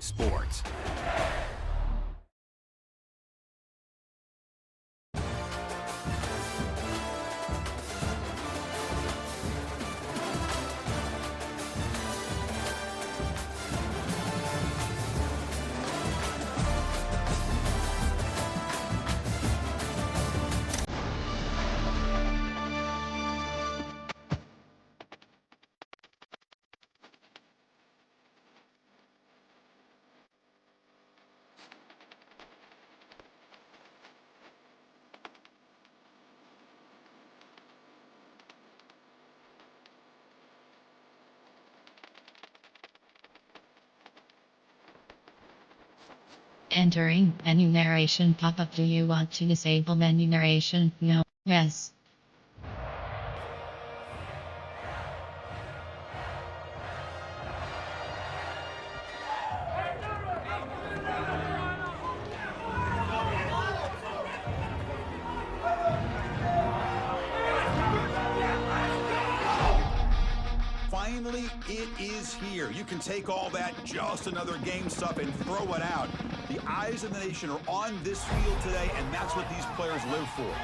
Sports. Entering menu narration pop-up. Do you want to disable menu narration? No. Yes. Finally, it is here. You can take all that just another game stuff and throw it out. The eyes of the nation are on this field today, and that's what these players live for.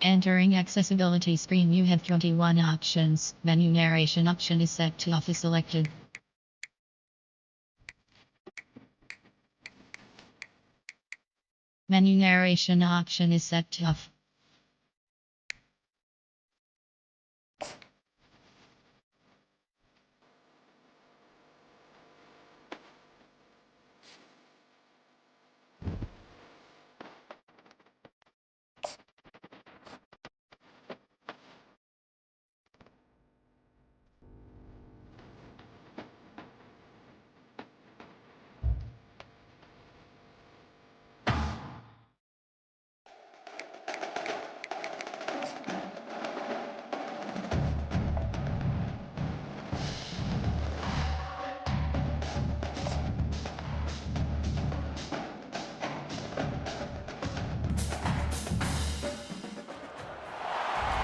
Entering accessibility screen. You have 21 options. Menu narration option is set to off is selected. Menu narration option is set to off.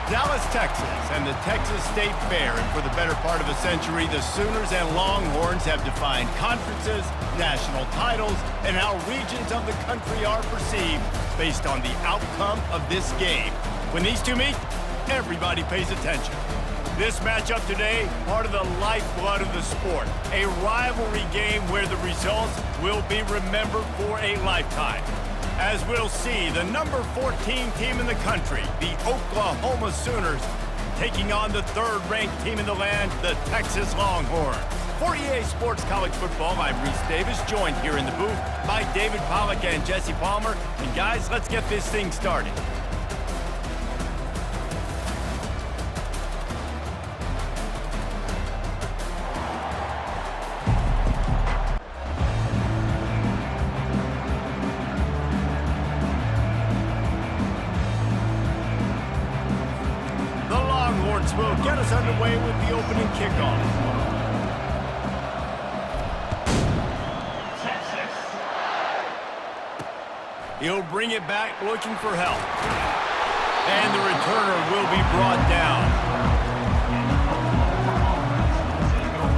Dallas, Texas, and the Texas State Fair, and for the better part of a century, the Sooners and Longhorns have defined conferences, national titles, and how regions of the country are perceived based on the outcome of this game. When these two meet, everybody pays attention. This matchup today, part of the lifeblood of the sport, a rivalry game where the results will be remembered for a lifetime. As we'll see, the number 14 team in the country, the Oklahoma Sooners, taking on the third-ranked team in the land, the Texas Longhorns. For EA Sports College Football, I'm Reese Davis, joined here in the booth by David Pollack and Jesse Palmer. And guys, let's get this thing started. get us underway with the opening kickoff. He'll bring it back looking for help. And the returner will be brought down.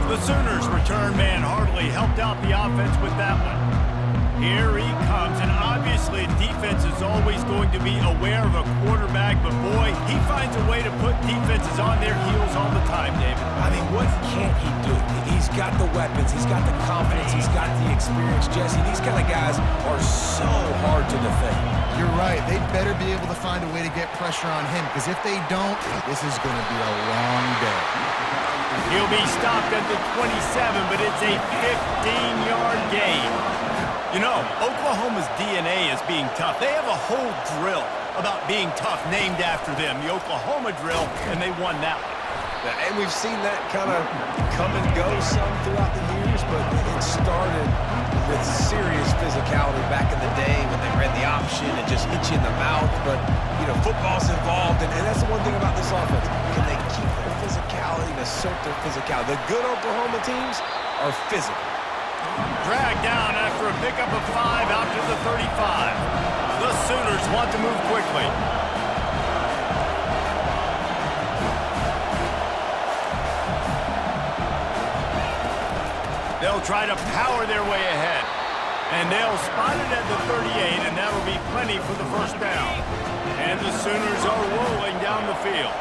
The Sooners return man hardly helped out the offense with that one. Here he comes, and obviously defense is always going to be aware of a quarterback, but boy, he finds a way to put defenses on their heels all the time, David. I mean, what can't he do? He's got the weapons, he's got the confidence, he's got the experience. Jesse, these kind of guys are so hard to defend. You're right. They'd better be able to find a way to get pressure on him, because if they don't, this is going to be a long day. He'll be stopped at the 27, but it's a 15-yard gain. You know, Oklahoma's DNA is being tough. They have a whole drill about being tough named after them, the Oklahoma drill, and they won that one. And we've seen that kind of come and go some throughout the years, but it started with serious physicality back in the day when they ran the option and just hit you in the mouth. But, you know, football's involved, and that's the one thing about this offense. Can they keep their physicality and assert their physicality? The good Oklahoma teams are physical. Dragged down after a pickup of 5 out to the 35. The Sooners want to move quickly. They'll try to power their way ahead. And they'll spot it at the 38, and that'll be plenty for the first down. And the Sooners are rolling down the field.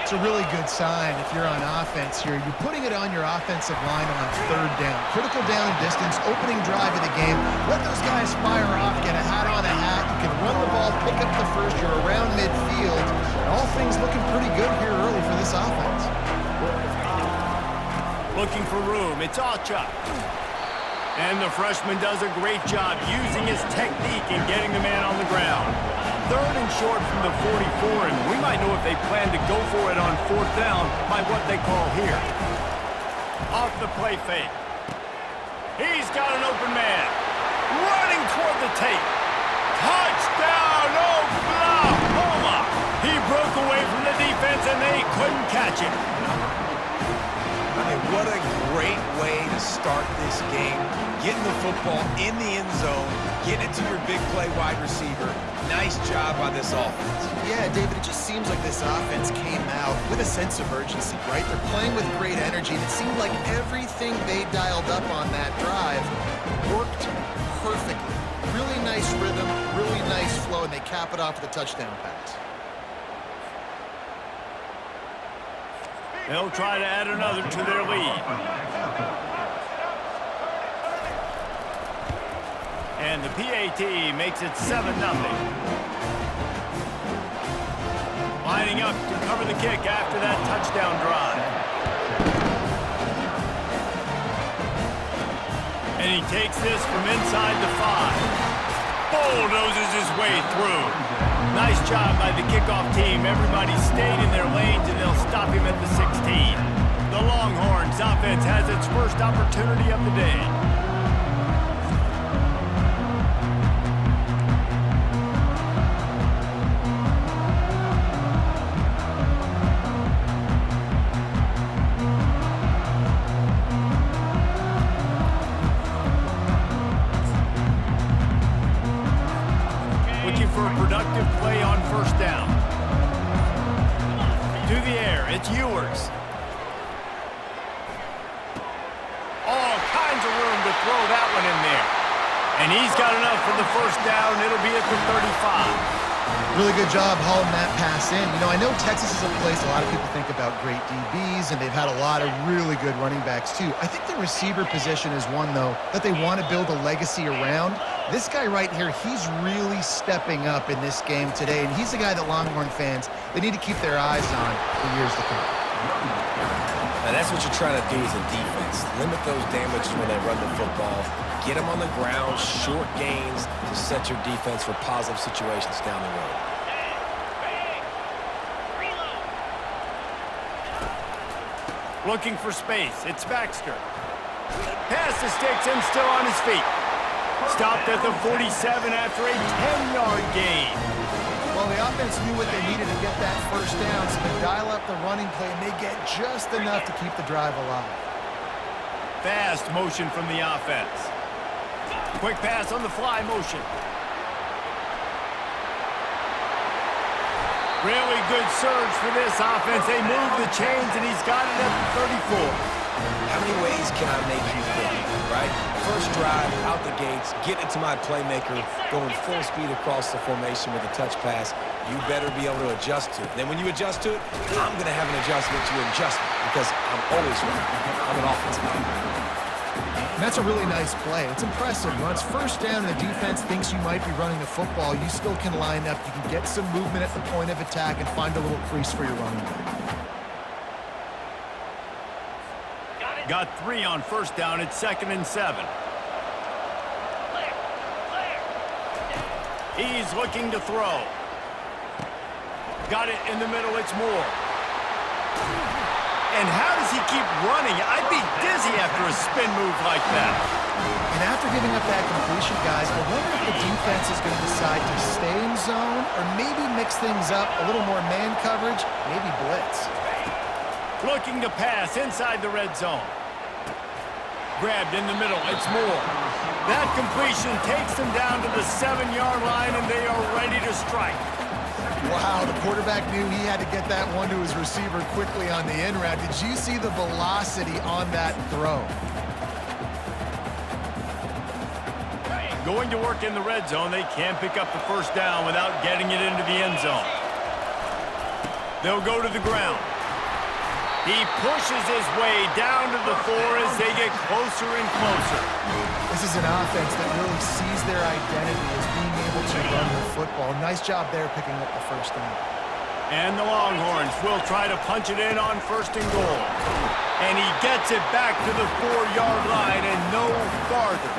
It's a really good sign if you're on offense here. You're putting it on your offensive line on third down. Critical down and distance, opening drive of the game. Let those guys fire off, get a hat on a hat. You can run the ball, pick up the first. You're around midfield. And all things looking pretty good here early for this offense. Looking for room. It's Achuk. And the freshman does a great job using his technique and getting the man on the ground. Third and short from the 44, and we might know if they plan to go for it on fourth down by what they call here. Off the play fake. He's got an open man. Running toward the tape. Touchdown, Oklahoma! He broke away from the defense, and they couldn't catch him. I mean, what a great way to start this game. Getting the football in the end zone, getting it to your big play wide receiver. Nice job by this offense. Yeah, David, it just seems like this offense came out with a sense of urgency, right? They're playing with great energy, and it seemed like everything they dialed up on that drive worked perfectly. Really nice rhythm, really nice flow, and they cap it off with a touchdown pass. They'll try to add another to their lead. And the PAT makes it 7-0. Lining up to cover the kick after that touchdown drive. And he takes this from inside the 5. Bulldozes his way through. Nice job by the kickoff team. Everybody stayed in their lanes, and they'll stop him at the 16. The Longhorns offense has its first opportunity of the day. For a productive play on first down. To the air, it's Ewers. All kinds of room to throw that one in there. And he's got enough for the first down. It'll be at the 35. Really good job hauling that pass in. You know, I know Texas is a place a lot of people think about great DBs, and they've had a lot of really good running backs too. I think the receiver position is one, though, that they want to build a legacy around. This guy right here, he's really stepping up in this game today, and he's the guy that Longhorn fans, they need to keep their eyes on for years to come. Now that's what you're trying to do as a defense. Limit those damages when they run the football. Get them on the ground, short gains to set your defense for positive situations down the road. Looking for space. It's Baxter. Pass the sticks and still on his feet. Stopped at the 47 after a 10-yard gain. Well, the offense knew what they needed to get that first down, so they dial up the running play, and they get just enough to keep the drive alive. Fast motion from the offense. Quick pass on the fly motion. Really good surge for this offense. They move the chains, and he's got it at the 34. How many ways can I make you think, right? First drive, out the gates, get it to my playmaker, going full speed across the formation with a touch pass. You better be able to adjust to it. Then when you adjust to it, I'm going to have an adjustment to your adjustment because I'm always right. I'm an offensive player. And that's a really nice play. It's impressive. When it's first down and the defense thinks you might be running the football, you still can line up. You can get some movement at the point of attack and find a little crease for your running back. Got 3 on first down. It's 2nd and 7. He's looking to throw. Got it in the middle. It's Moore. And how does he keep running? I'd be dizzy after a spin move like that. And after giving up that completion, guys, I wonder if the defense is going to decide to stay in zone or maybe mix things up, a little more man coverage, maybe blitz. Looking to pass inside the red zone. Grabbed in the middle. It's Moore. That completion takes them down to the 7-yard line, and they are ready to strike. Wow, the quarterback knew he had to get that one to his receiver quickly on the in route. Did you see the velocity on that throw? Going to work in the red zone. They can't pick up the first down without getting it into the end zone. They'll go to the ground. He pushes his way down to the 4 as they get closer and closer. This is an offense that really sees their identity as being able to run the football. Nice job there picking up the first down. And the Longhorns will try to punch it in on 1st and goal. And he gets it back to the 4-yard line and no farther.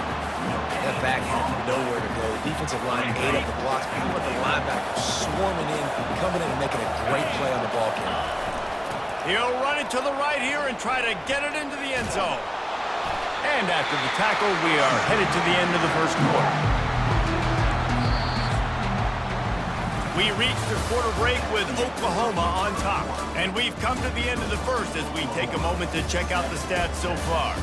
That back had nowhere to go. The defensive line ate up the blocks. How about the linebacker swarming in, coming in and making a great play on the ball carrier? He'll run it to the right here and try to get it into the end zone. And after the tackle, we are headed to the end of the first quarter. We reach the quarter break with Oklahoma on top. And we've come to the end of the first as we take a moment to check out the stats so far.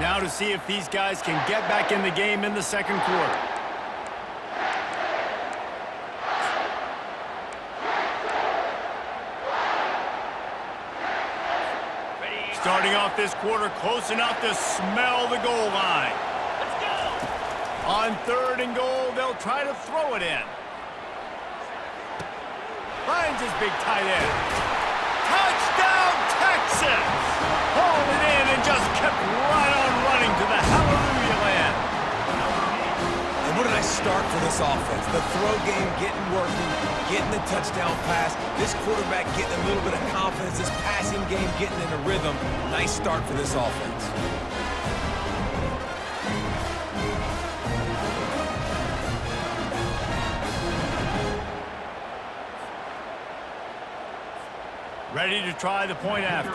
Now to see if these guys can get back in the game in the second quarter. Starting off this quarter close enough to smell the goal line. Let's go. On 3rd and goal, they'll try to throw it in. Finds his big tight end. Touchdown, Texas! Hauled it in and just kept right on running to the hallelujah land. And what a nice start for this offense. The throw game getting working, getting the touchdown pass. This quarterback getting a little bit of confidence. This passing game getting in a rhythm. Nice start for this offense. Ready to try the point after.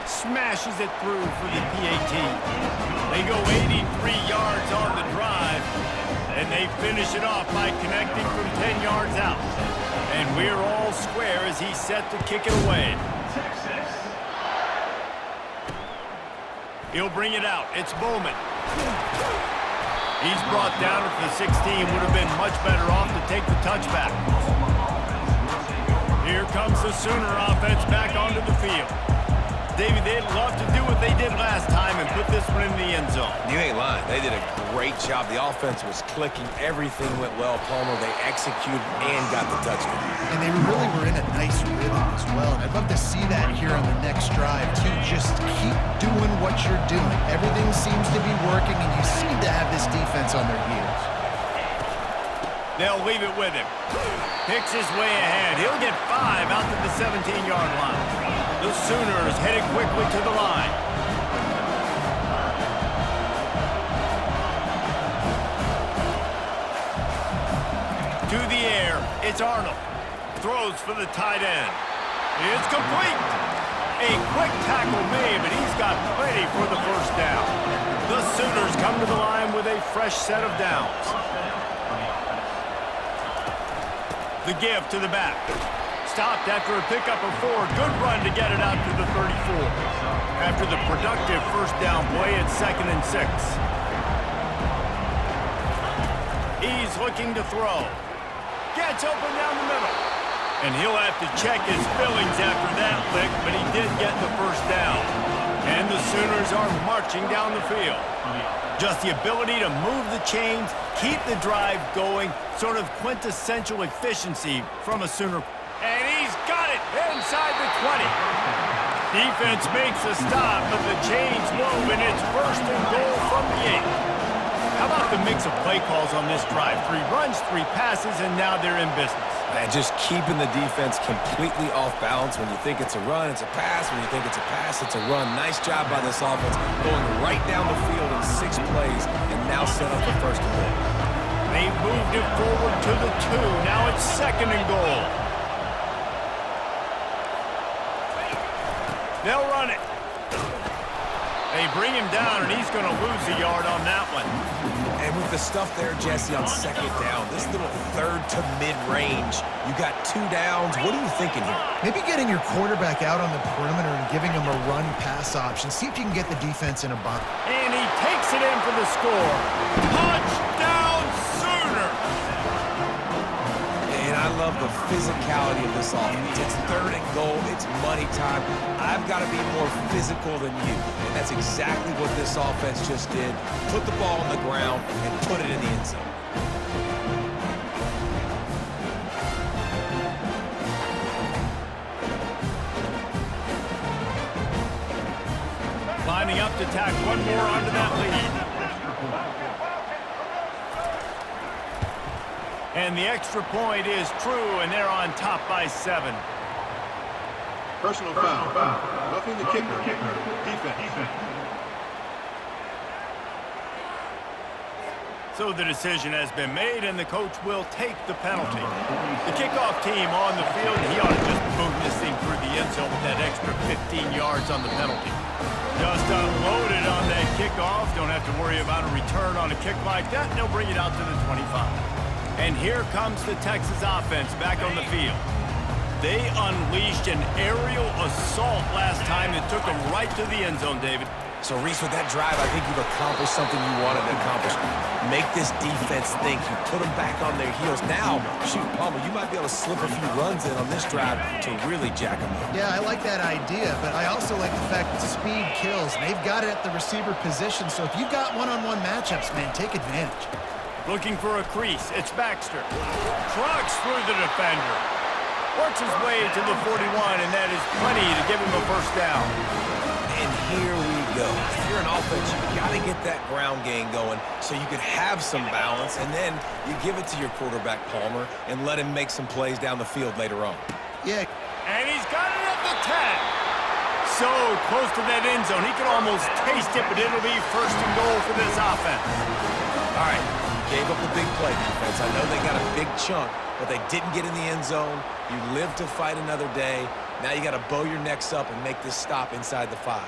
Smashes it through for the PAT. They go 83 yards on the drive, and they finish it off by connecting from 10 yards out. And we're all square as he's set to kick it away. He'll bring it out. It's Bowman. He's brought down at the 16. Would have been much better off to take the touchback. Here comes the Sooner offense back onto the field. Davey, they'd love to do what they did last time and put this one in the end zone. You ain't lying. They did a great job. The offense was clicking. Everything went well, Palmer. They executed and got the touchdown. And they really were in a nice rhythm as well. And I'd love to see that here on the next drive, too. Just keep doing what you're doing. Everything seems to be working, and you seem to have this defense on their heels. They'll leave it with him. Picks his way ahead. He'll get 5 out to the 17-yard line. The Sooners headed quickly to the line. To the air, it's Arnold. Throws for the tight end. It's complete. A quick tackle made, but he's got plenty for the first down. The Sooners come to the line with a fresh set of downs. The give to the back. Stopped after a pickup of 4. Good run to get it out to the 34. After the productive first down play, it's 2nd and 6. He's looking to throw. Gets open down the middle. And he'll have to check his fillings after that lick, but he did get the first down. And the Sooners are marching down the field. Just the ability to move the chains, keep the drive going, sort of quintessential efficiency from a Sooner. And he's got it inside the 20. Defense makes a stop, but the chains move, and it's 1st and goal from the 8. How about the mix of play calls on this drive? 3 runs, 3 passes, and now they're in business. And just keeping the defense completely off balance. When you think it's a run, it's a pass. When you think it's a pass, it's a run. Nice job by this offense, going right down the field in 6 plays, and now set up for 1st and goal. They moved it forward to the 2. Now it's 2nd and goal. They'll run it. They bring him down, and he's going to lose a yard on that one. And with the stuff there, Jesse, on 2nd down, this little 3rd to mid-range, you got 2 downs. What are you thinking here? Maybe getting your quarterback out on the perimeter and giving him a run-pass option. See if you can get the defense in a bind. And he takes it in for the score. Touchdown, Sooners! And I love the physicality of this offense. It's 3rd and goal. It's money time. I've got to be more physical than you. And that's exactly what this offense just did. Put the ball on the ground and put it in the end zone. Lining up to tack one more onto that lead. And the extra point is true, and they're on top by 7. Personal foul. Roughing the kicker. Defense. So the decision has been made, and the coach will take the penalty. The kickoff team on the field, and he ought to just boom this thing through the end zone with that extra 15 yards on the penalty. Just unloaded on that kickoff. Don't have to worry about a return on a kick like that. They'll bring it out to the 25. And here comes the Texas offense back on the field. They unleashed an aerial assault last time that took them right to the end zone, David. So, Reese, with that drive, I think you've accomplished something you wanted to accomplish. Make this defense think. You put them back on their heels. Now, shoot, Palmer, you might be able to slip a few runs in on this drive to really jack them up. Yeah, I like that idea, but I also like the fact that speed kills. And they've got it at the receiver position, so if you've got one-on-one matchups, man, take advantage. Looking for a crease. It's Baxter. Trucks through the defender. Works his way to the 41, and that is plenty to give him a 1st down. And here we go. If you're an offense, you've got to get that ground game going so you can have some balance, and then you give it to your quarterback, Palmer, and let him make some plays down the field later on. Yeah. And he's got it at the 10. So close to that end zone. He can almost taste it, but it'll be 1st and goal for this offense. All right, you gave up the big play, defense. I know they got a big chunk, but they didn't get in the end zone. You live to fight another day. Now you got to bow your necks up and make this stop inside the 5.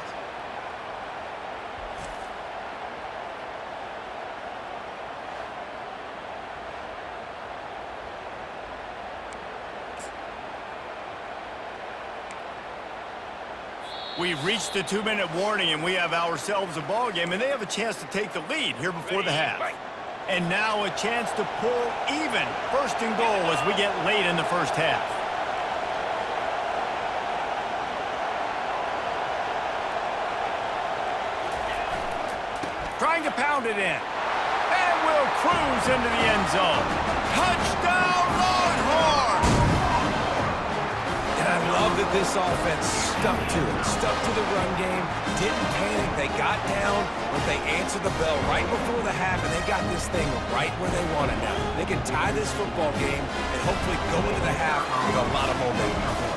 We've reached the 2-minute warning, and we have ourselves a ball game, and they have a chance to take the lead here before the half. And now a chance to pull even 1st and goal as we get late in the first half. Trying to pound it in. And will cruise into the end zone. Touchdown, Longhorns! And I love that this offense stuck to it, stuck to the run game, didn't panic. They got down, but they answered the bell right before the half, and they got this thing right where they want it now. They can tie this football game and hopefully go into the half with a lot of momentum.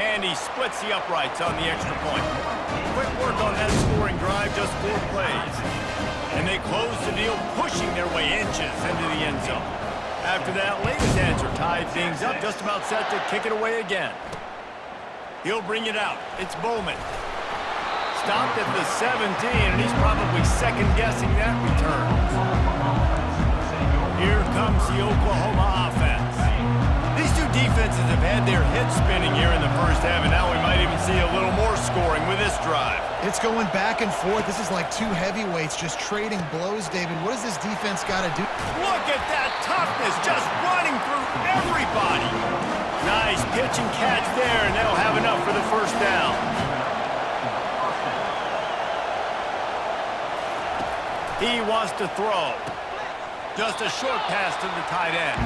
And he splits the uprights on the extra point. Quick work on that scoring drive, just 4 plays. And they close the deal, pushing their way inches into the end zone. After that, latest answer tied things up, just about set to kick it away again. He'll bring it out. It's Bowman. Stopped at the 17, and he's probably second-guessing that return. Here comes the Oklahoma offense. These two defenses have had their heads spinning here in the first half, and now we might even see a little more scoring with this drive. It's going back and forth. This is like two heavyweights just trading blows, David. What does this defense got to do? Look at that toughness, just running through everybody. Nice pitch and catch there, and they'll have enough for the first down. He wants to throw. Just a short pass to the tight end.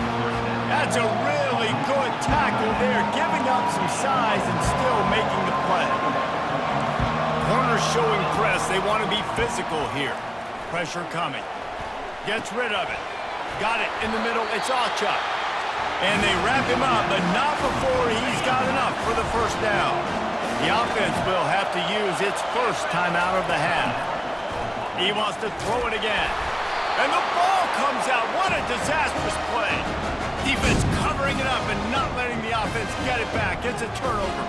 That's a really good tackle there, giving up some size and still making the play. Corners showing press. They want to be physical here. Pressure coming. Gets rid of it. Got it in the middle. It's Achuk. And they wrap him up, but not before he's got enough for the first down. The offense will have to use its first timeout of the half. He wants to throw it again. And the ball comes out. What a disastrous play. Defense covering it up and not letting the offense get it back. It's a turnover.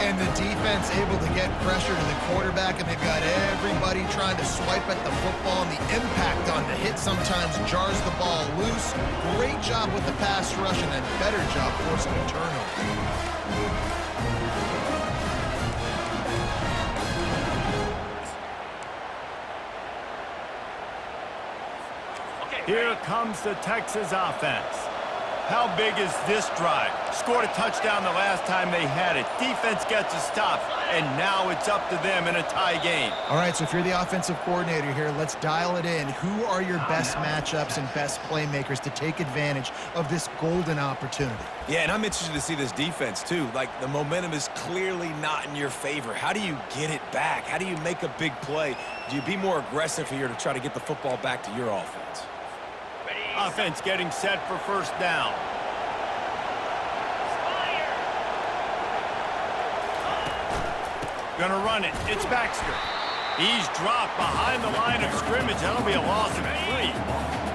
And the defense able to get pressure to the quarterback, and they've got everybody trying to swipe at the football, and the impact on the hit sometimes jars the ball loose. Great job with the pass rush, and a better job forcing a turnover. Here comes the Texas offense. How big is this drive? Scored a touchdown the last time they had it. Defense gets a stop, and now it's up to them in a tie game. All right, so if you're the offensive coordinator here, let's dial it in. Who are your best matchups and best playmakers to take advantage of this golden opportunity? Yeah, and I'm interested to see this defense, too. Like, the momentum is clearly not in your favor. How do you get it back? How do you make a big play? Do you be more aggressive here to try to get the football back to your offense? Offense getting set for first down. Gonna run it. It's Baxter. He's dropped behind the line of scrimmage. That'll be a loss of 3.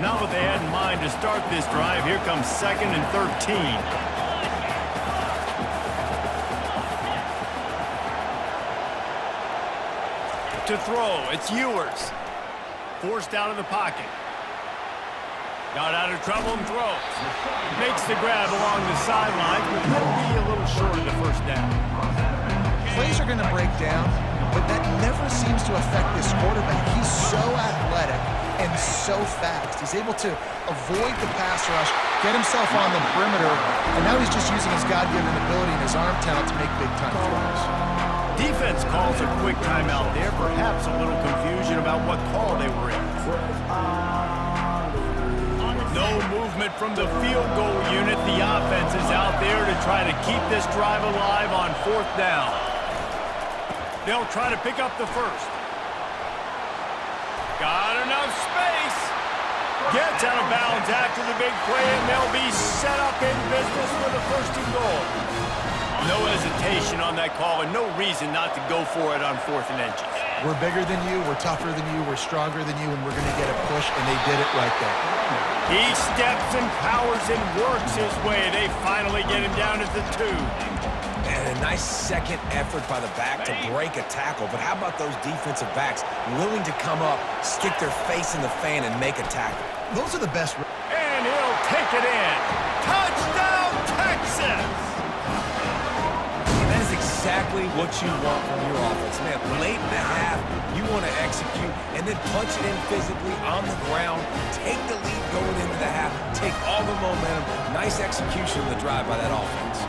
Not what they had in mind to start this drive. Here comes 2nd and 13. To throw, it's Ewers. Forced out of the pocket. Got out of trouble and throws. Makes the grab along the sidelines, but will be a little short of the first down. Plays are going to break down, but that never seems to affect this quarterback. He's so athletic and so fast. He's able to avoid the pass rush, get himself on the perimeter, and now he's just using his God-given ability and his arm talent to make big-time throws. Defense calls a quick timeout there. Perhaps a little confusion about what call they were in. No movement from the field goal unit. The offense is out there to try to keep this drive alive on 4th down. They'll try to pick up the first. Got enough space. Gets out of bounds after the big play, and they'll be set up in business with a 1st and goal. No hesitation on that call, and no reason not to go for it on 4th and inches. We're bigger than you, we're tougher than you, we're stronger than you, and we're going to get a push, and they did it right there. He steps and powers and works his way. They finally get him down at the 2. And a nice second effort by the back to break a tackle. But how about those defensive backs willing to come up, stick their face in the fan, and make a tackle? Those are the best. And he'll take it in. Touchdown, Texas! That is exactly what you want from your offense, man. Late in the half, you want to execute and then punch it in physically on the ground, take the lead going into the half, take all the momentum. Nice execution of the drive by that offense.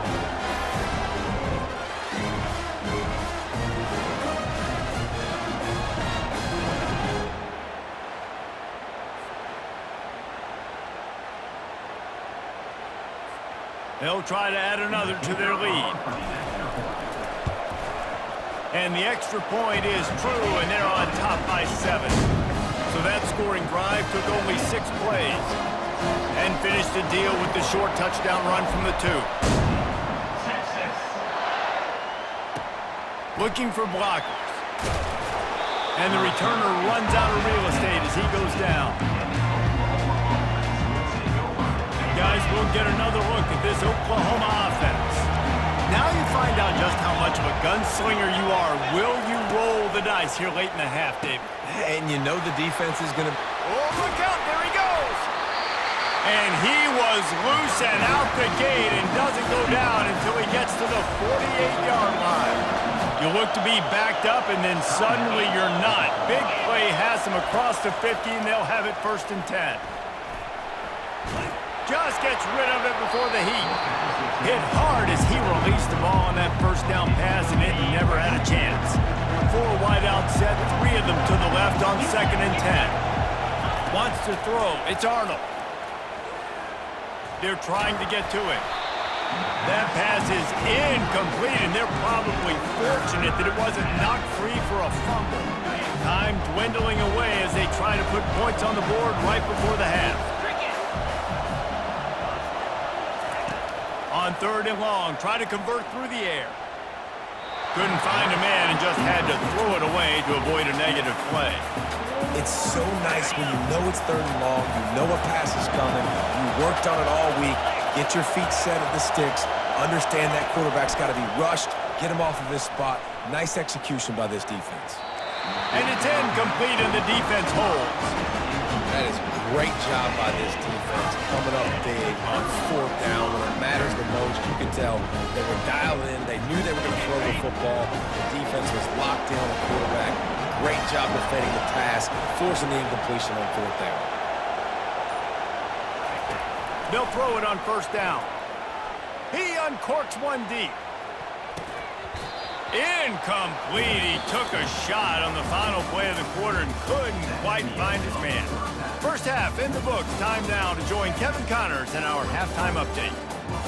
They'll try to add another to their lead. And the extra point is true, and they're on top by 7. So that scoring drive took only 6 plays and finished the deal with the short touchdown run from the 2. Looking for blockers. And the returner runs out of real estate as he goes down. Guys, we'll get another look at this Oklahoma offense. Now you find out just how much of a gunslinger you are. Will you roll the dice here late in the half, David? And you know the defense is going to... Oh, look out. There he goes. And he was loose and out the gate and doesn't go down until he gets to the 48-yard line. You look to be backed up, and then suddenly you're not. Big play has him across the 50, and they'll have it 1st and 10. Just gets rid of it before the heat. Hit hard as he released the ball on that 1st down pass, and it never had a chance. 4 wide out set, 3 of them to the left on 2nd and 10. Wants to throw. It's Arnold. They're trying to get to it. That pass is incomplete, and they're probably fortunate that it wasn't knocked free for a fumble. Time dwindling away as they try to put points on the board right before the half. On 3rd and long, try to convert through the air. Couldn't find a man and just had to throw it away to avoid a negative play. It's so nice when you know it's 3rd and long, you know a pass is coming, you worked on it all week, get your feet set at the sticks, understand that quarterback's got to be rushed, get him off of his spot. Nice execution by this defense. And it's incomplete, and the defense holds. That is a great job by this defense, coming up big on 4th down when it matters the most. You can tell they were dialed in. They knew they were going to throw the football. The defense was locked in on the quarterback. Great job defending the pass, forcing the incompletion on 4th down. They'll throw it on 1st down. He uncorks one deep. Incomplete. He took a shot on the final play of the quarter and couldn't quite find his man. 1st half in the books. Time now to join Kevin Connors in our halftime update.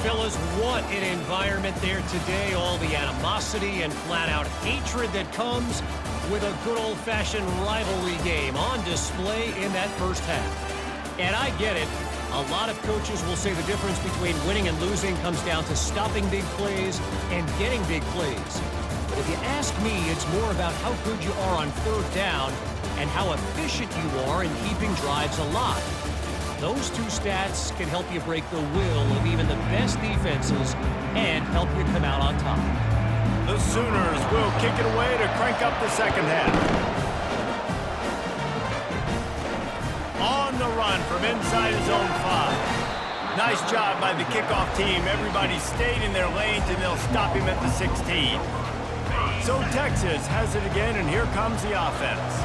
Fellas, what an environment there today. All the animosity and flat-out hatred that comes with a good old-fashioned rivalry game on display in that 1st half. And I get it. A lot of coaches will say the difference between winning and losing comes down to stopping big plays and getting big plays. But if you ask me, it's more about how good you are on 3rd down and how efficient you are in keeping drives alive. Those 2 stats can help you break the will of even the best defenses and help you come out on top. The Sooners will kick it away to crank up the 2nd half. On the run from inside his own 5. Nice job by the kickoff team. Everybody stayed in their lanes, and they'll stop him at the 16. So Texas has it again, and here comes the offense.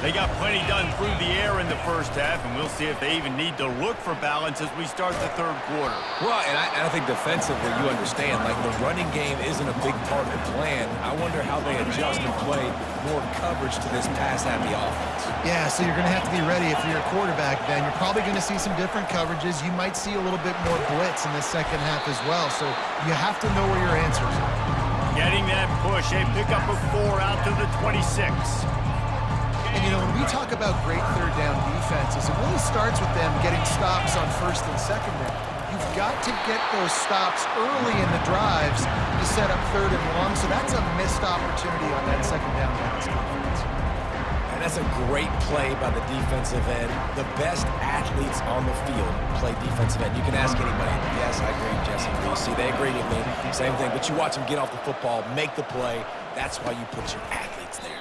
They got plenty done through the air in the 1st half, and we'll see if they even need to look for balance as we start the 3rd quarter. Well, and I think defensively you understand, like the running game isn't a big part of the plan. I wonder how they adjust and play more coverage to this pass-happy offense. Yeah, so you're going to have to be ready if you're a quarterback then. You're probably going to see some different coverages. You might see a little bit more blitz in the 2nd half as well, so you have to know where your answers are. Getting that push, a pickup of 4 out to the 26. And, you know, when we talk about great 3rd down defenses, it really starts with them getting stops on 1st and 2nd down. You've got to get those stops early in the drives to set up 3rd and long, so that's a missed opportunity on that 2nd down by this defense. And that's a great play by the defensive end. The best athletes on the field play defensive end. You can ask anybody. Yes, I agree, Jesse. See, they agree with me. Same thing. But you watch them get off the football, make the play. That's why you put your athletes there.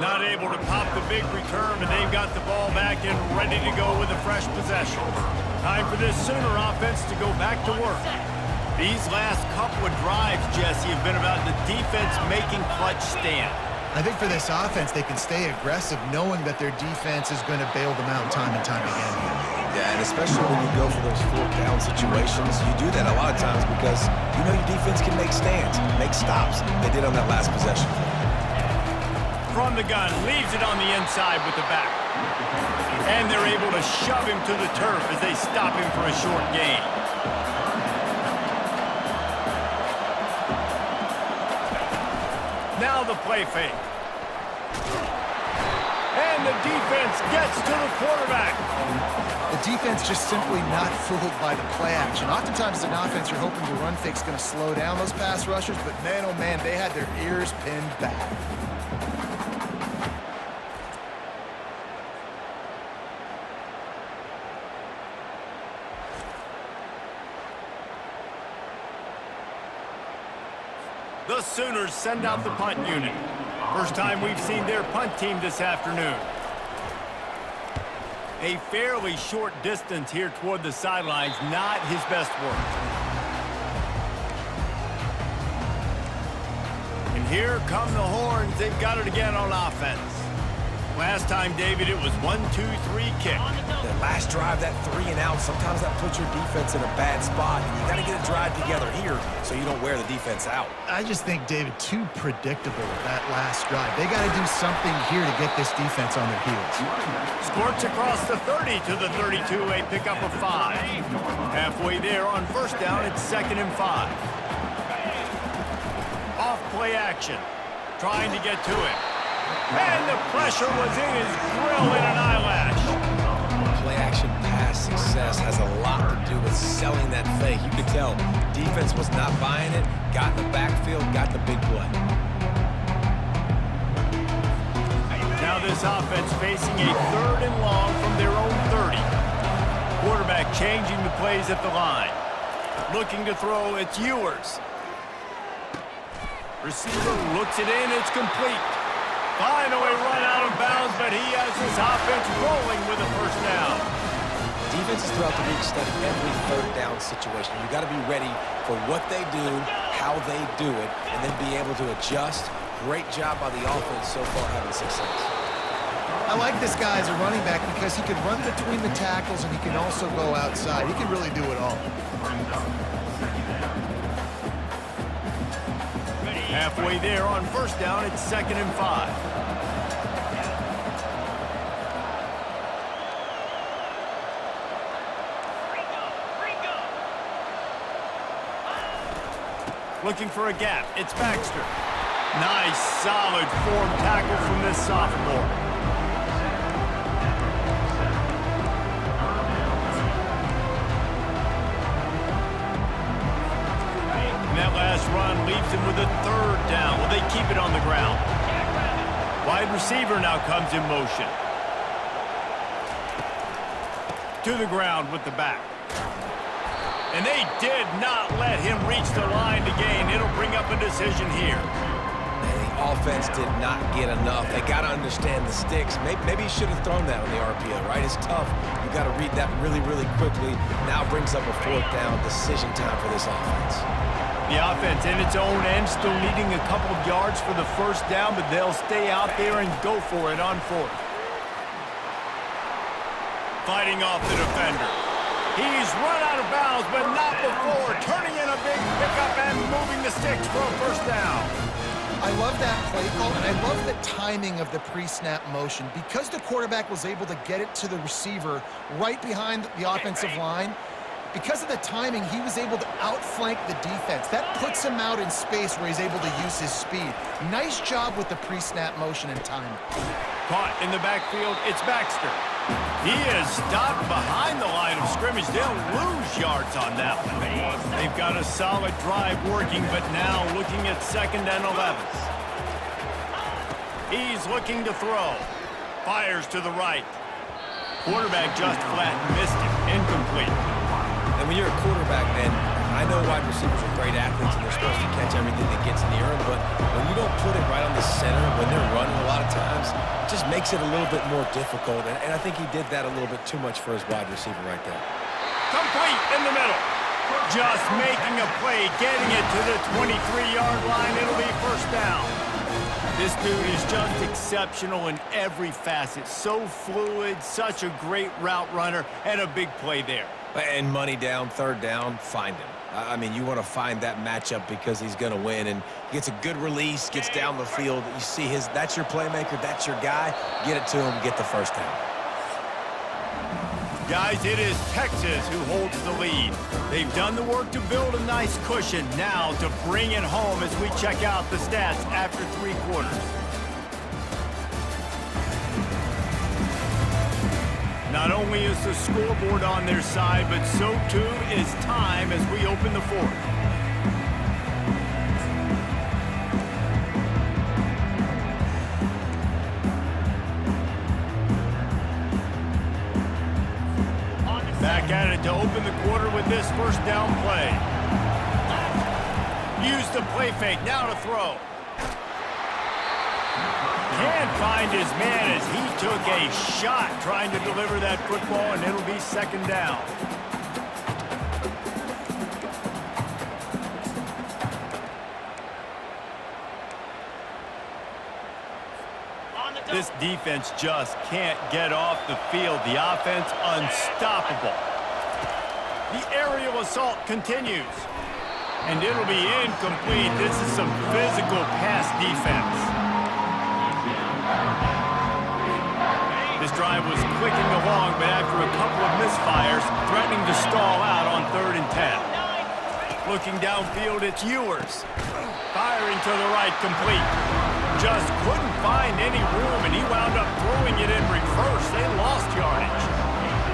Not able to pop the big return, but they've got the ball back and ready to go with a fresh possession. Time for this Sooner offense to go back to work. These last couple of drives, Jesse, have been about the defense making clutch stand. I think for this offense, they can stay aggressive knowing that their defense is going to bail them out time and time again. Yeah, and especially when you go for those 4th down situations, you do that a lot of times because you know your defense can make stands, make stops. They did on that last possession. From the gun, leaves it on the inside with the back. And they're able to shove him to the turf as they stop him for a short gain. Now the play fake. And the defense gets to the quarterback. The defense just simply not fooled by the play action. Oftentimes, as an offense, you're hoping the run fake's going to slow down those pass rushers, but man, oh man, they had their ears pinned back. The Sooners send out the punt unit. First time we've seen their punt team this afternoon. A fairly short distance here toward the sidelines, not his best work. And here come the horns. They've got it again on offense. Last time, David, it was 1-2-3 kick. That last drive, that 3 and out, sometimes that puts your defense in a bad spot. And you got to get a drive together here so you don't wear the defense out. I just think, David, too predictable that last drive. They got to do something here to get this defense on their heels. Squirts across the 30 to the 32, a pickup of 5. Halfway there on first down, it's 2nd and 5. Off play action, trying to get to it. And the pressure was in his grill in an eyelash. Play-action pass success has a lot to do with selling that fake. You could tell defense was not buying it, got in the backfield, got the big play. Now this offense facing a 3rd and long from their own 30. Quarterback changing the plays at the line. Looking to throw, it's Ewers. Receiver looks it in, it's complete. Finally run out of bounds, but he has his offense rolling with a first down. Defenses throughout the league study every 3rd down situation. You got to be ready for what they do, how they do it, and then be able to adjust. Great job by the offense so far having success. I like this guy as a running back because he can run between the tackles and he can also go outside. He can really do it all. Halfway there on first down, it's 2nd and 5. Looking for a gap, it's Baxter. Nice, solid form tackle from this sophomore. That last run leaves him with a 3rd down. Will they keep it on the ground? Wide receiver now comes in motion. To the ground with the back. And they did not let him reach the line to gain. It'll bring up a decision here. And the offense did not get enough. They got to understand the sticks. Maybe he should have thrown that on the RPO, right? It's tough. You got to read that really, really quickly. Now brings up a 4th down decision time for this offense. The offense in its own end still needing a couple of yards for the first down, but they'll stay out there and go for it on 4th. Fighting off the defender. He's run out of bounds, but not before. Turning in a big pickup and moving the sticks for a first down. I love that play call, and I love the timing of the pre-snap motion. Because the quarterback was able to get it to the receiver right behind the offensive line, because of the timing, he was able to outflank the defense. That puts him out in space where he's able to use his speed. Nice job with the pre-snap motion and timing. Caught in the backfield, it's Baxter. He is stopped behind the line of scrimmage. They'll lose yards on that one. They've got a solid drive working, but now looking at 2nd and 11. He's looking to throw. Fires to the right. Quarterback just flat missed him. Incomplete. And when you're a quarterback, man, I know wide receivers are great athletes and they're supposed to catch everything that gets near them, but when you don't put it right on the center, when they're running a lot of times, it just makes it a little bit more difficult. And I think he did that a little bit too much for his wide receiver right there. Complete in the middle. Just making a play, getting it to the 23-yard line. It'll be first down. This dude is just exceptional in every facet. So fluid, such a great route runner, and a big play there. And money down, 3rd down, find him. I mean, you want to find that matchup because he's going to win, and gets a good release, gets down the field. You see that's your playmaker, that's your guy. Get it to him, get the first down. Guys, it is Texas who holds the lead. They've done the work to build a nice cushion. Now to bring it home as we check out the stats after 3 quarters. Not only is the scoreboard on their side, but so too is time as we open the fourth. Back at it to open the quarter with this first down play. Use the play fake, now to throw. Can't find his man as he took a shot trying to deliver that football, and it'll be second down. This defense just can't get off the field. The offense unstoppable. The aerial assault continues. And it'll be incomplete. This is some physical pass defense. This drive was clicking along, but after a couple of misfires, threatening to stall out on 3rd and 10. Looking downfield, it's Ewers. Firing to the right, complete. Just couldn't find any room, and he wound up throwing it in reverse. They lost yardage.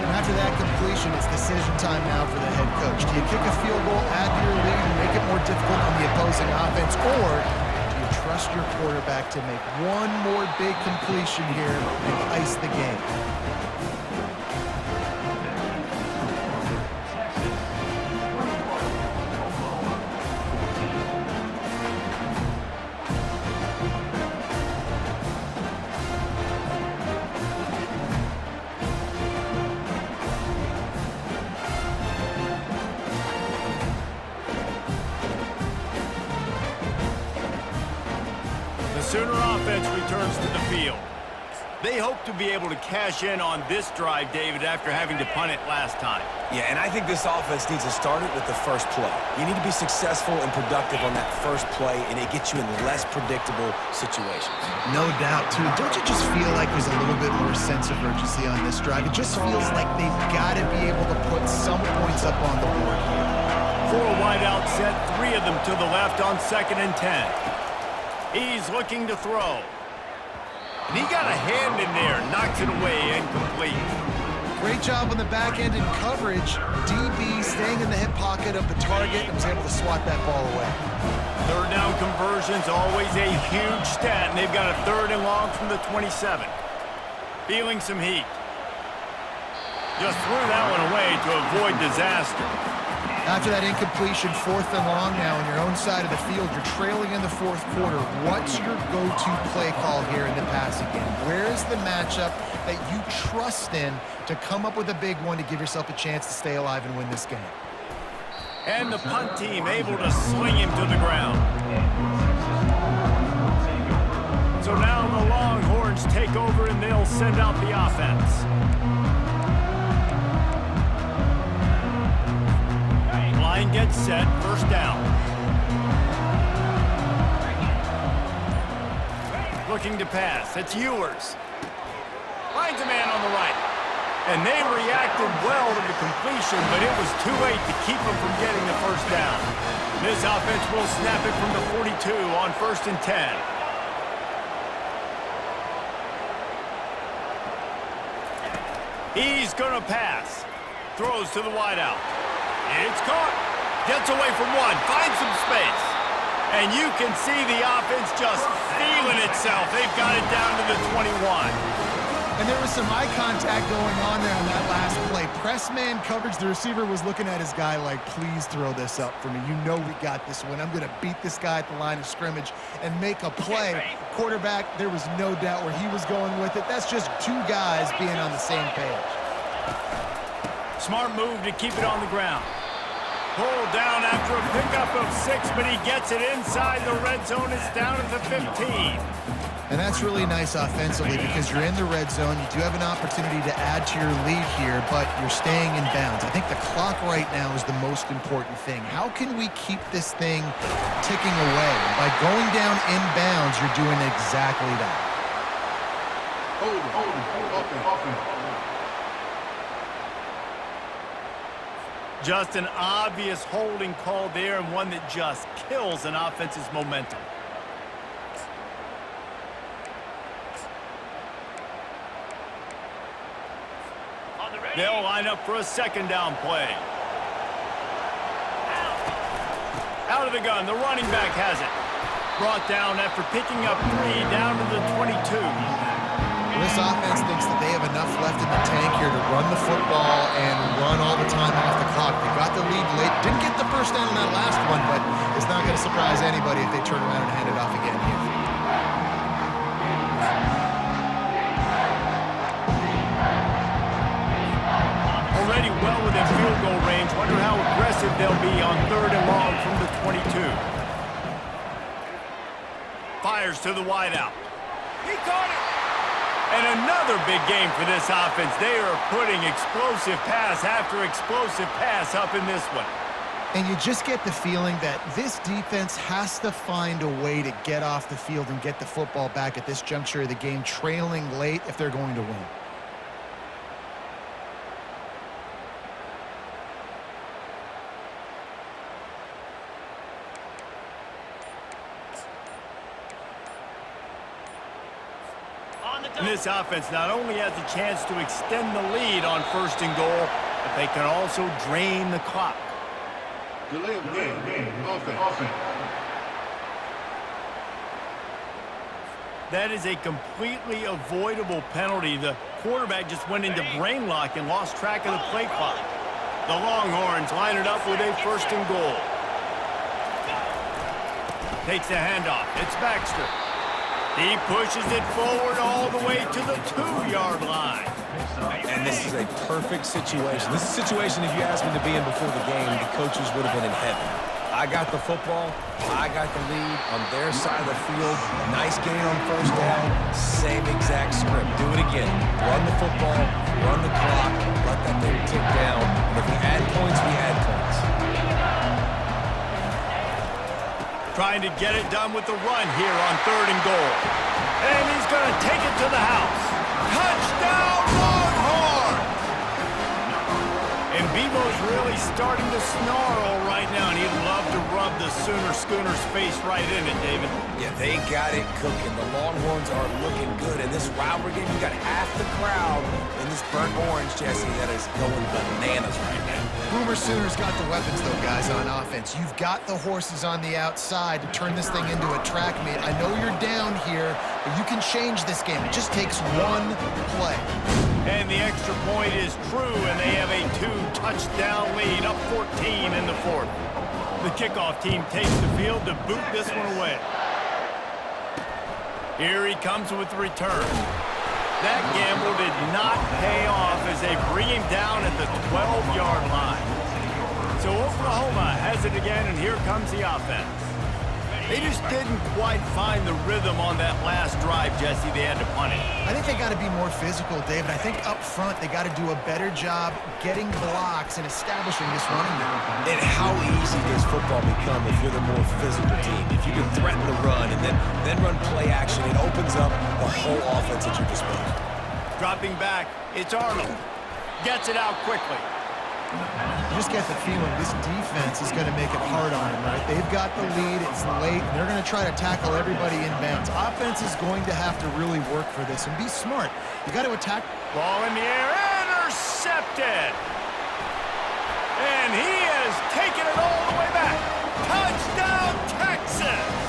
And after that completion, it's decision time now for the head coach. Do you kick a field goal, add to your lead, and make it more difficult on the opposing offense, or do you trust your quarterback to make one more big completion here and ice the game? Sooner offense returns to the field. They hope to be able to cash in on this drive, David, after having to punt it last time. Yeah, and I think this offense needs to start it with the first play. You need to be successful and productive on that first play, and it gets you in less predictable situations. No doubt, too. Don't you just feel like there's a little bit more sense of urgency on this drive? It just feels like they've got to be able to put some points up on the board here. 4 wide out set, 3 of them to the left on 2nd and 10. He's looking to throw. And he got a hand in there, knocks it away, incomplete. Great job on the back end in coverage. DB staying in the hip pocket of the target and was able to swat that ball away. 3rd down conversion's always a huge stat, and they've got a 3rd and long from the 27. Feeling some heat. Just threw that one away to avoid disaster. After that incompletion, 4th and long now on your own side of the field, you're trailing in the 4th quarter. What's your go-to play call here in the passing game? Where's the matchup that you trust in to come up with a big one to give yourself a chance to stay alive and win this game? And the punt team able to swing him to the ground. So now the Longhorns take over and they'll send out the offense. Line gets set, 1st down. Looking to pass, it's Ewers. Finds a man on the right. And they reacted well to the completion, but it was too late to keep them from getting the 1st down. This offense will snap it from the 42 on 1st and 10. He's gonna pass. Throws to the wideout. It's caught. Gets away from one. Finds some space. And you can see the offense just feeling itself. They've got it down to the 21. And there was some eye contact going on there on that last play. Press man coverage. The receiver was looking at his guy like, please throw this up for me. You know we got this one. I'm going to beat this guy at the line of scrimmage and make a play. Quarterback, there was no doubt where he was going with it. That's just 2 guys being on the same page. Smart move to keep it on the ground. Pulled down after a pickup of 6, but he gets it inside the red zone. It's down at the 15. And that's really nice offensively because you're in the red zone. You do have an opportunity to add to your lead here, but you're staying in bounds. I think the clock right now is the most important thing. How can we keep this thing ticking away? By going down in bounds, you're doing exactly that. Offense. Just an obvious holding call there, and one that just kills an offense's momentum. They'll line up for a second down play. Out of the gun, the running back has it. Brought down after picking up 3 down to the 22. This offense thinks that they have enough left in the tank here to run the football and run all the time off the clock. They got the lead late. Didn't get the first down on that last one, but it's not going to surprise anybody if they turn around and hand it off again here. Already well within field goal range. Wonder how aggressive they'll be on 3rd and long from the 22. Fires to the wideout. He caught it! And another big game for this offense. They are putting explosive pass after explosive pass up in this one. And you just get the feeling that this defense has to find a way to get off the field and get the football back at this juncture of the game, trailing late if they're going to win. And this offense not only has a chance to extend the lead on 1st and goal, but they can also drain the clock. Delay of game. Offense. That is a completely avoidable penalty. The quarterback just went into brain lock and lost track of the play clock. The Longhorns line it up with a 1st and goal. Takes the handoff. It's Baxter. He pushes it forward all the way to the 2-yard line. And this is a perfect situation. This is a situation, if you asked me to be in before the game, the coaches would have been in heaven. I got the football. I got the lead on their side of the field. Nice gain on 1st down. Same exact script. Do it again. Run the football. Run the clock. Let that thing tick down. And if we add points, we add points. Trying to get it done with the run here on 3rd and goal. And he's going to take it to the house. Touchdown, Longhorns! And Bevo's really starting to snarl right now, and he'd love to rub the Schooner's face right in it, David. Yeah, they got it cooking. The Longhorns are looking good. In this rivalry game, you got half the crowd in this burnt orange, Jesse, that is going bananas right now. Boomer Sooners got the weapons, though, guys, on offense. You've got the horses on the outside to turn this thing into a track meet. I know you're down here, but you can change this game. It just takes one play. And the extra point is true, and they have a 2-touchdown lead, up 14 in the 4th. The kickoff team takes the field to boot this one away. Here he comes with the return. That gamble did not pay off as they bring him down at the 12-yard line. So Oklahoma has it again, and here comes the offense. They just didn't quite find the rhythm on that last drive, Jesse. They had to punt it. I think they got to be more physical, David. I think up front they got to do a better job getting blocks and establishing this running game. And how easy does football become if you're the more physical team? If you can threaten the run and then run play action, it opens up the whole offense at your disposal. Dropping back, it's Arnold. Gets it out quickly. You just get the feeling this defense is going to make it hard on them, right? They've got the lead, it's late, and they're going to try to tackle everybody inbounds. Offense is going to have to really work for this and be smart. You got to attack. Ball in the air, intercepted! And he has taken it all the way back. Touchdown, Texas!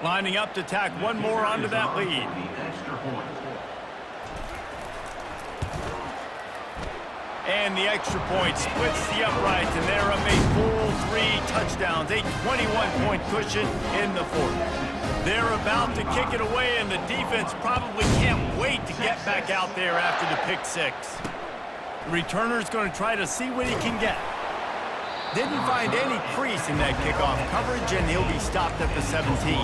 Lining up to tack one more onto that lead. And the extra point splits the uprights, and they're up a full 3 touchdowns, a 21-point cushion in the 4th. They're about to kick it away, and the defense probably can't wait to get back out there after the pick 6. The returner's going to try to see what he can get. Didn't find any crease in that kickoff coverage, and he'll be stopped at the 17.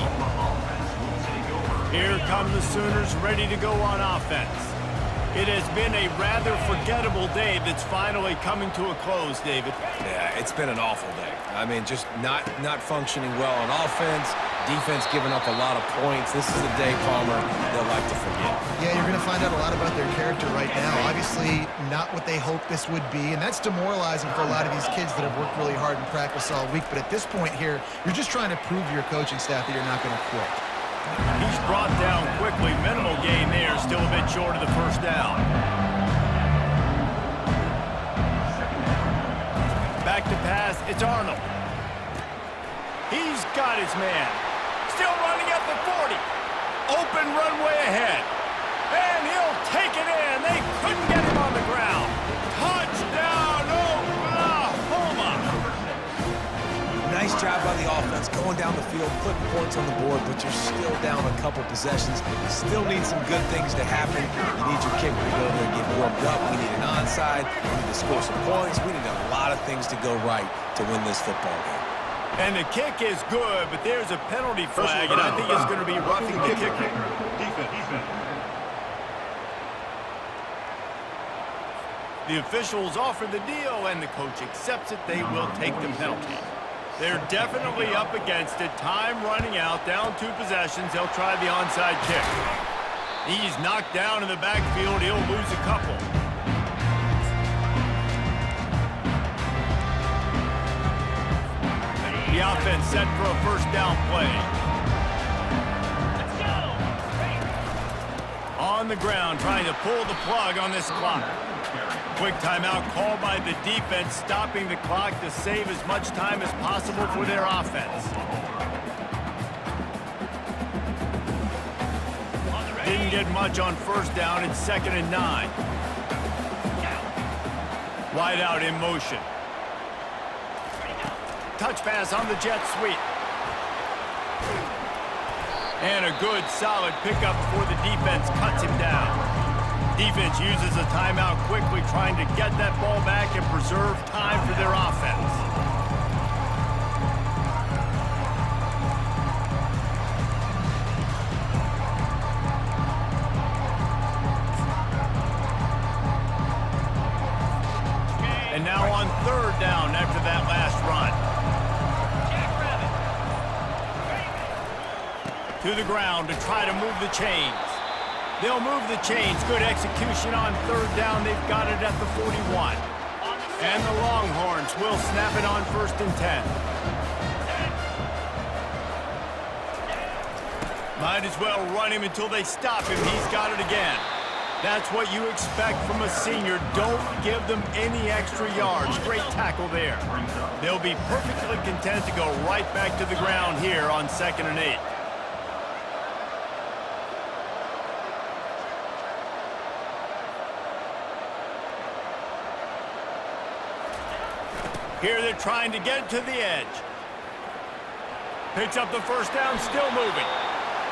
Here come the Sooners ready to go on offense. It has been a rather forgettable day that's finally coming to a close, David. Yeah, it's been an awful day. I mean, just not functioning well on offense, defense giving up a lot of points. This is a day, Palmer, they'll like to forget. Yeah, you're going to find out a lot about their character right now. Obviously, not what they hoped this would be, and that's demoralizing for a lot of these kids that have worked really hard in practice all week. But at this point here, you're just trying to prove to your coaching staff that you're not going to quit. He's brought down quickly. Minimal gain there, still a bit short of the first down. Back to pass, it's Arnold. He's got his man. Still running at the 40. Open runway ahead. And he'll take it in. They couldn't get him on the ground. Touchdown, Oklahoma! Nice job by the offense, going down the field, putting points on the board, but you're still down a couple possessions. Still need some good things to happen. You need your kicker to go there and get warmed up. We need an onside. We need to score some points. We need a lot of things to go right to win this football game. And the kick is good, but there's a penalty flag, and I think it's going to be roughing the kicker. Defense. The officials offer the deal, and the coach accepts it. They will take the penalty. They're definitely up against it. Time running out, down 2 possessions. They'll try the onside kick. He's knocked down in the backfield. He'll lose a couple. The offense set for a first down play. Let's go. On the ground, trying to pull the plug on this clock. Quick timeout called by the defense, stopping the clock to save as much time as possible for their offense. Didn't get much on first down. It's 2nd and 9. Wide out in motion. Touch pass on the jet sweep. And a good, solid pickup before the defense cuts him down. Defense uses a timeout quickly, trying to get that ball back and preserve time for their offense. And now on 3rd down after that last run. To the ground to try to move the chains. They'll move the chains. Good execution on 3rd down. They've got it at the 41. And the Longhorns will snap it on 1st and 10. Might as well run him until they stop him. He's got it again. That's what you expect from a senior. Don't give them any extra yards. Great tackle there. They'll be perfectly content to go right back to the ground here on 2nd and 8. Here they're trying to get to the edge. Picks up the first down, still moving.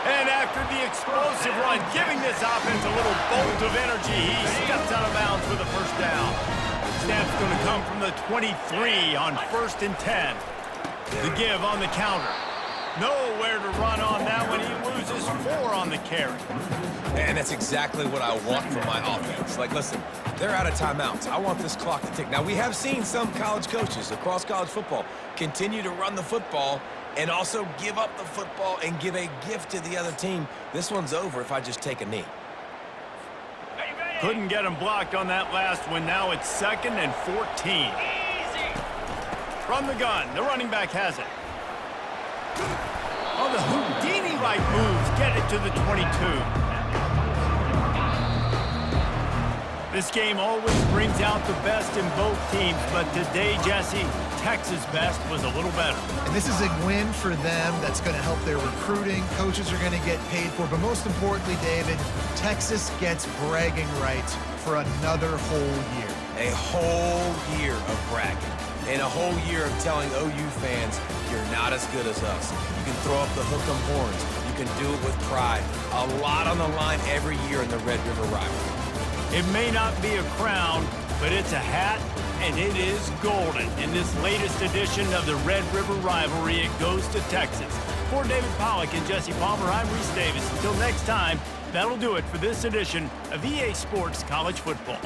And after the explosive run, giving this offense a little bolt of energy, he steps out of bounds with a first down. Snap's going to come from the 23 on 1st and 10. The give on the counter. Nowhere to run on that one. He loses 4 on the carry. And that's exactly what I want from my offense. Like, listen, they're out of timeouts. I want this clock to tick. Now, we have seen some college coaches across college football continue to run the football and also give up the football and give a gift to the other team. This one's over if I just take a knee. Couldn't get him blocked on that last one. Now it's 2nd and 14. From the gun, the running back has it. Oh, the Houdini-like moves get it to the 22. This game always brings out the best in both teams, but today, Jesse, Texas' best was a little better. And this is a win for them that's going to help their recruiting. Coaches are going to get paid for. But most importantly, David, Texas gets bragging rights for another whole year. A whole year of bragging. And a whole year of telling OU fans, you're not as good as us. You can throw up the hook 'em horns. You can do it with pride. A lot on the line every year in the Red River rivalry. It may not be a crown, but it's a hat, and it is golden. In this latest edition of the Red River rivalry, it goes to Texas. For David Pollack and Jesse Palmer, I'm Reese Davis. Until next time, That'll do it for this edition of EA Sports College Football.